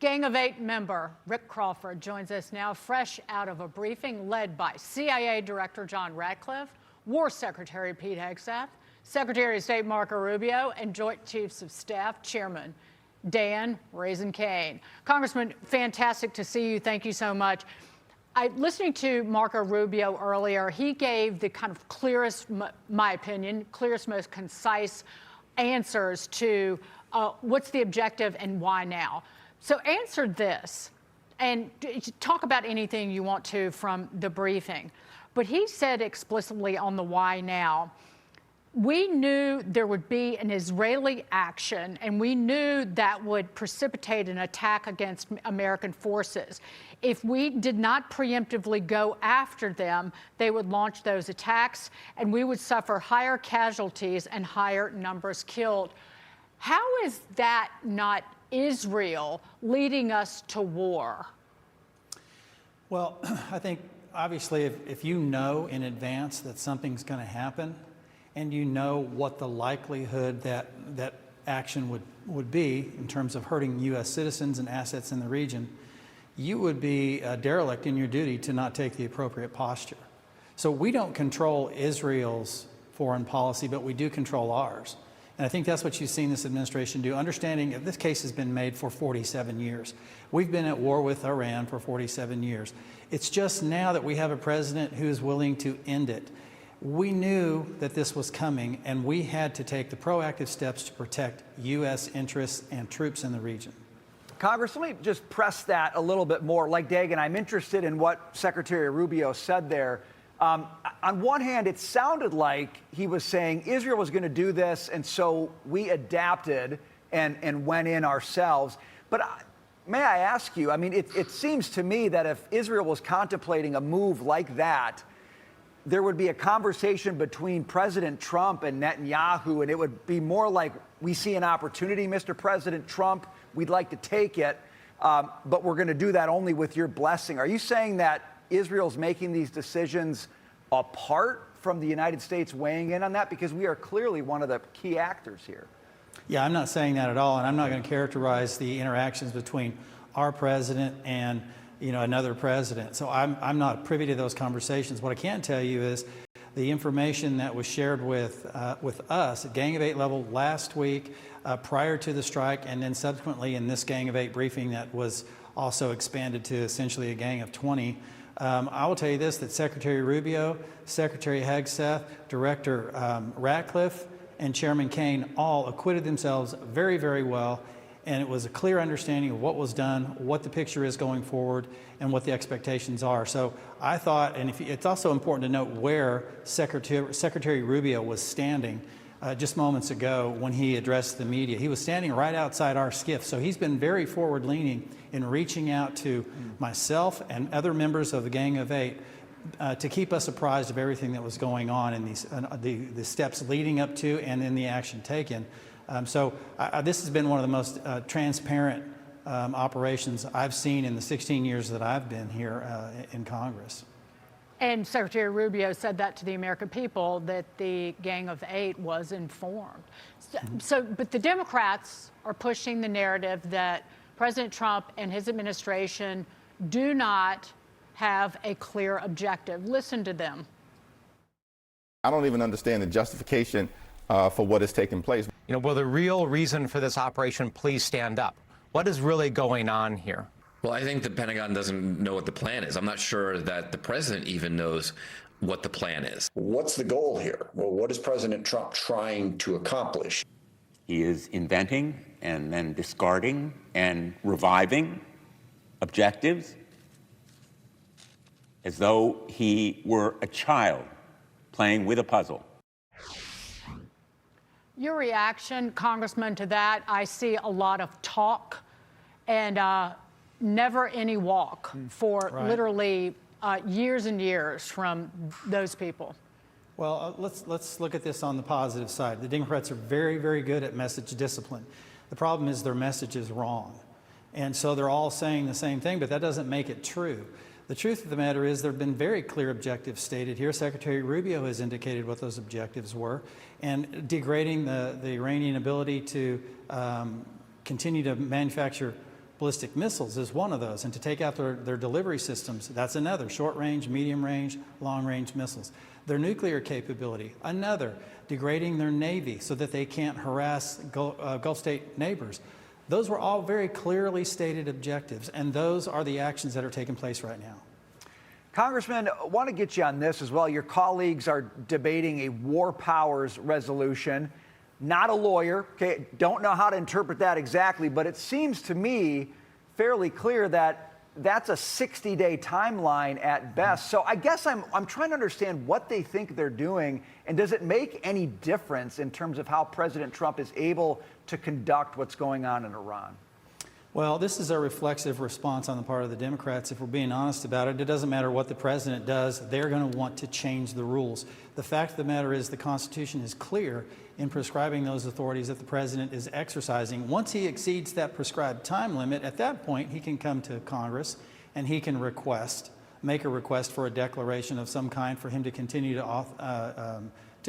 Gang of Eight member Rick Crawford joins us now fresh out of a briefing led by CIA Director John Ratcliffe, War Secretary Pete Hegseth, Secretary of State Marco Rubio, and Joint Chiefs of Staff Chairman Dan Raising Cane. Congressman, fantastic to see you. Thank you so much. Listening to Marco Rubio earlier, he gave the kind of clearest, my opinion, clearest, most concise answers to what's the objective and why now. So answer this and talk about anything you want to from the briefing. But he said explicitly on the why now, we knew there would be an Israeli action, and we knew that would precipitate an attack against American forces. If we did not preemptively go after them, they would launch those attacks, and we would suffer higher casualties and higher numbers killed. How is that not Israel leading us to war? Well, I think obviously if you know in advance that something's going to happen, and you know what the likelihood that action would be in terms of hurting U.S. citizens and assets in the region, you would be derelict in your duty to not take the appropriate posture. So we don't control Israel's foreign policy, but we do control ours. And I think that's what you've seen this administration do, understanding that this case has been made for 47 years. We've been at war with Iran for 47 years. It's just now that we have a president who's willing to end it. We knew that this was coming, and we had to take the proactive steps to protect U.S. interests and troops in the region. Congress, let me just press that a little bit more. Like Dagan, I'm interested in what Secretary Rubio said there. On one hand, it sounded like he was saying Israel was going to do this, and so we adapted and went in ourselves. But may I ask you, I mean, it seems to me that if Israel was contemplating a move like that, there would be a conversation between President Trump and Netanyahu, and it would be more like, we see an opportunity, Mr. President Trump, we'd like to take it, but we're going to do that only with your blessing. Are you saying that Israel's making these decisions apart from the United States weighing in on that? Because we are clearly one of the key actors here. Yeah, I'm not saying that at all, and I'm not going to characterize the interactions between our president and another president. So I'm not privy to those conversations. What I can tell you is the information that was shared with us at Gang of Eight level last week, prior to the strike, and then subsequently in this Gang of Eight briefing that was also expanded to essentially a Gang of 20. I will tell you this, that Secretary Rubio, Secretary Hegseth, Director Ratcliffe, and Chairman Cane all acquitted themselves very, very well. And it was a clear understanding of what was done, what the picture is going forward, and what the expectations are. So I thought, and it's also important to note where Secretary Rubio was standing just moments ago when he addressed the media. He was standing right outside our skiff. So he's been very forward-leaning in reaching out to myself and other members of the Gang of Eight to keep us apprised of everything that was going on in the steps leading up to and in the action taken. This has been one of the most transparent operations I've seen in the 16 years that I've been here in Congress. And Secretary Rubio said that to the American people, that the Gang of Eight was informed. But the Democrats are pushing the narrative that President Trump and his administration do not have a clear objective. Listen to them. I don't even understand the justification for what is taking place. Will the real reason for this operation please stand up? What is really going on here? Well, I think the Pentagon doesn't know what the plan is. I'm not sure that the president even knows what the plan is. What's the goal here? Well, what is President Trump trying to accomplish? He is inventing and then discarding and reviving objectives as though he were a child playing with a puzzle. Your reaction, Congressman, to that? I see a lot of talk and never any walk for literally years and years from those people. Well, let's look at this on the positive side. The Democrats are very, very good at message discipline. The problem is their message is wrong. And so they're all saying the same thing, but that doesn't make it true. The truth of the matter is there have been very clear objectives stated here. Secretary Rubio has indicated what those objectives were, and degrading the Iranian ability to continue to manufacture ballistic missiles is one of those, and to take out their delivery systems, that's another. Short range, medium range, long range missiles. Their nuclear capability, another. Degrading their Navy so that they can't harass Gulf state neighbors. Those were all very clearly stated objectives, and those are the actions that are taking place right now. Congressman, I want to get you on this as well. Your colleagues are debating a war powers resolution. Not a lawyer, okay? Don't know how to interpret that exactly, but it seems to me fairly clear that that's a 60-day timeline at best. So I guess I'm trying to understand what they think they're doing, and does it make any difference in terms of how President Trump is able to conduct what's going on in Iran? Well, this is a reflexive response on the part of the Democrats. If we're being honest about it, it doesn't matter what the president does, they're going to want to change the rules. The fact of the matter is the Constitution is clear in prescribing those authorities that the president is exercising. Once he exceeds that prescribed time limit, at that point, he can come to Congress and he can make a request for a declaration of some kind for him to continue to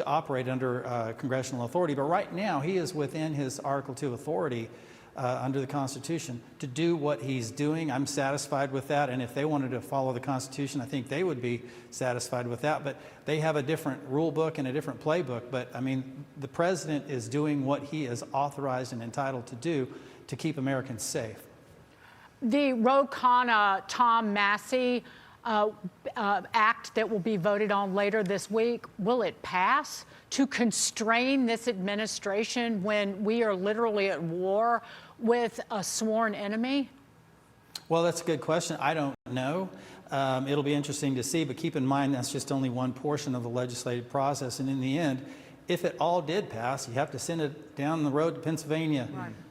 operate under congressional authority. But right now, he is within his Article 2 authority under the Constitution to do what he's doing. I'm satisfied with that, and if they wanted to follow the Constitution, I think they would be satisfied with that. But they have a different rule book and a different playbook. But I mean, the president is doing what he is authorized and entitled to do to keep Americans safe. The Ro Khanna Tom Massey act that will be voted on later this week, will it pass to constrain this administration when we are literally at war with a sworn enemy? Well, that's a good question. I don't know. It'll be interesting to see, but keep in mind that's just only one portion of the legislative process. And in the end, if it all did pass, you have to send it down the road to Pennsylvania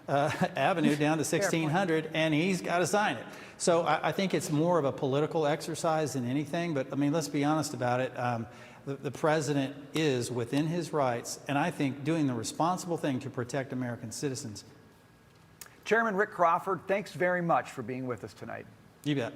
Avenue down to 1600, and he's got to sign it. So I think it's more of a political exercise than anything. But I mean, let's be honest about it. The president is within his rights, and I think doing the responsible thing to protect American citizens. Chairman Rick Crawford, thanks very much for being with us tonight. You bet.